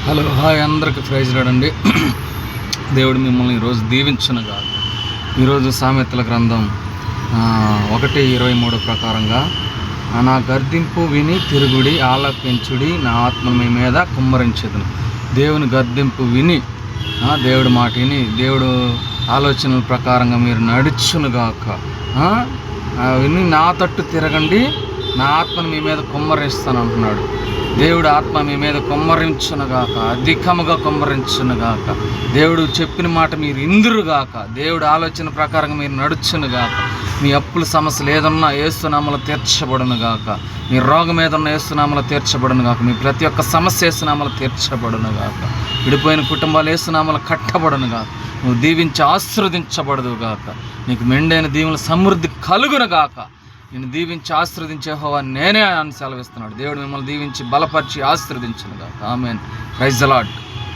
Hello hi అందరికి praise రాడండి. దేవుడు మిమ్మల్ని ఈరోజు దీవించునుగా. ఈరోజు సామెతల గ్రంథం 1:23 ప్రకారంగా, నా గర్దింపు విని తిరుగుడి, ఆలకించుడి, నా ఆత్మ మీ మీద కుమ్మరించెదను. దేవుని గర్దింపు విని, దేవుడి మాట విని, దేవుడు ఆలోచనల ప్రకారంగా మీరు నడుచునుగాక. విని నా తట్టు తిరగండి, నా ఆత్మను మీ మీద కుమ్మరిస్తాను అంటున్నాడు. దేవుడు ఆత్మ మీ మీద కుమ్మరించునుగాక, అధికముగా కుమ్మరించునుగాక. దేవుడు చెప్పిన మాట మీరు ఇందురుగాక, దేవుడు ఆలోచన ప్రకారంగా మీరు నడుచునుగాక. మీ అప్పుల సమస్యలు ఏదన్నా యేసునామములో తీర్చబడునుగాక. మీ రోగం ఏదన్నా యేసునామములో తీర్చబడునుగాక. మీ ప్రతి ఒక్క సమస్య యేసునామములో తీర్చబడునుగాక. విడిపోయిన కుటుంబాలు యేసునామములో కట్టబడునుగాక. నువ్వు దీవించి ఆశీర్వదించబడుదుగాక. నీకు మెండైన దీవుల సమృద్ధి కలుగునుగాక. నేను దీవించి ఆశీర్వదించే యెహోవా నేనే అని సెలవిస్తున్నాడు. దేవుడు మిమ్మల్ని దీవించి బలపరిచి ఆశీర్వదించునుగాక. ఆమేన్. Praise the lord.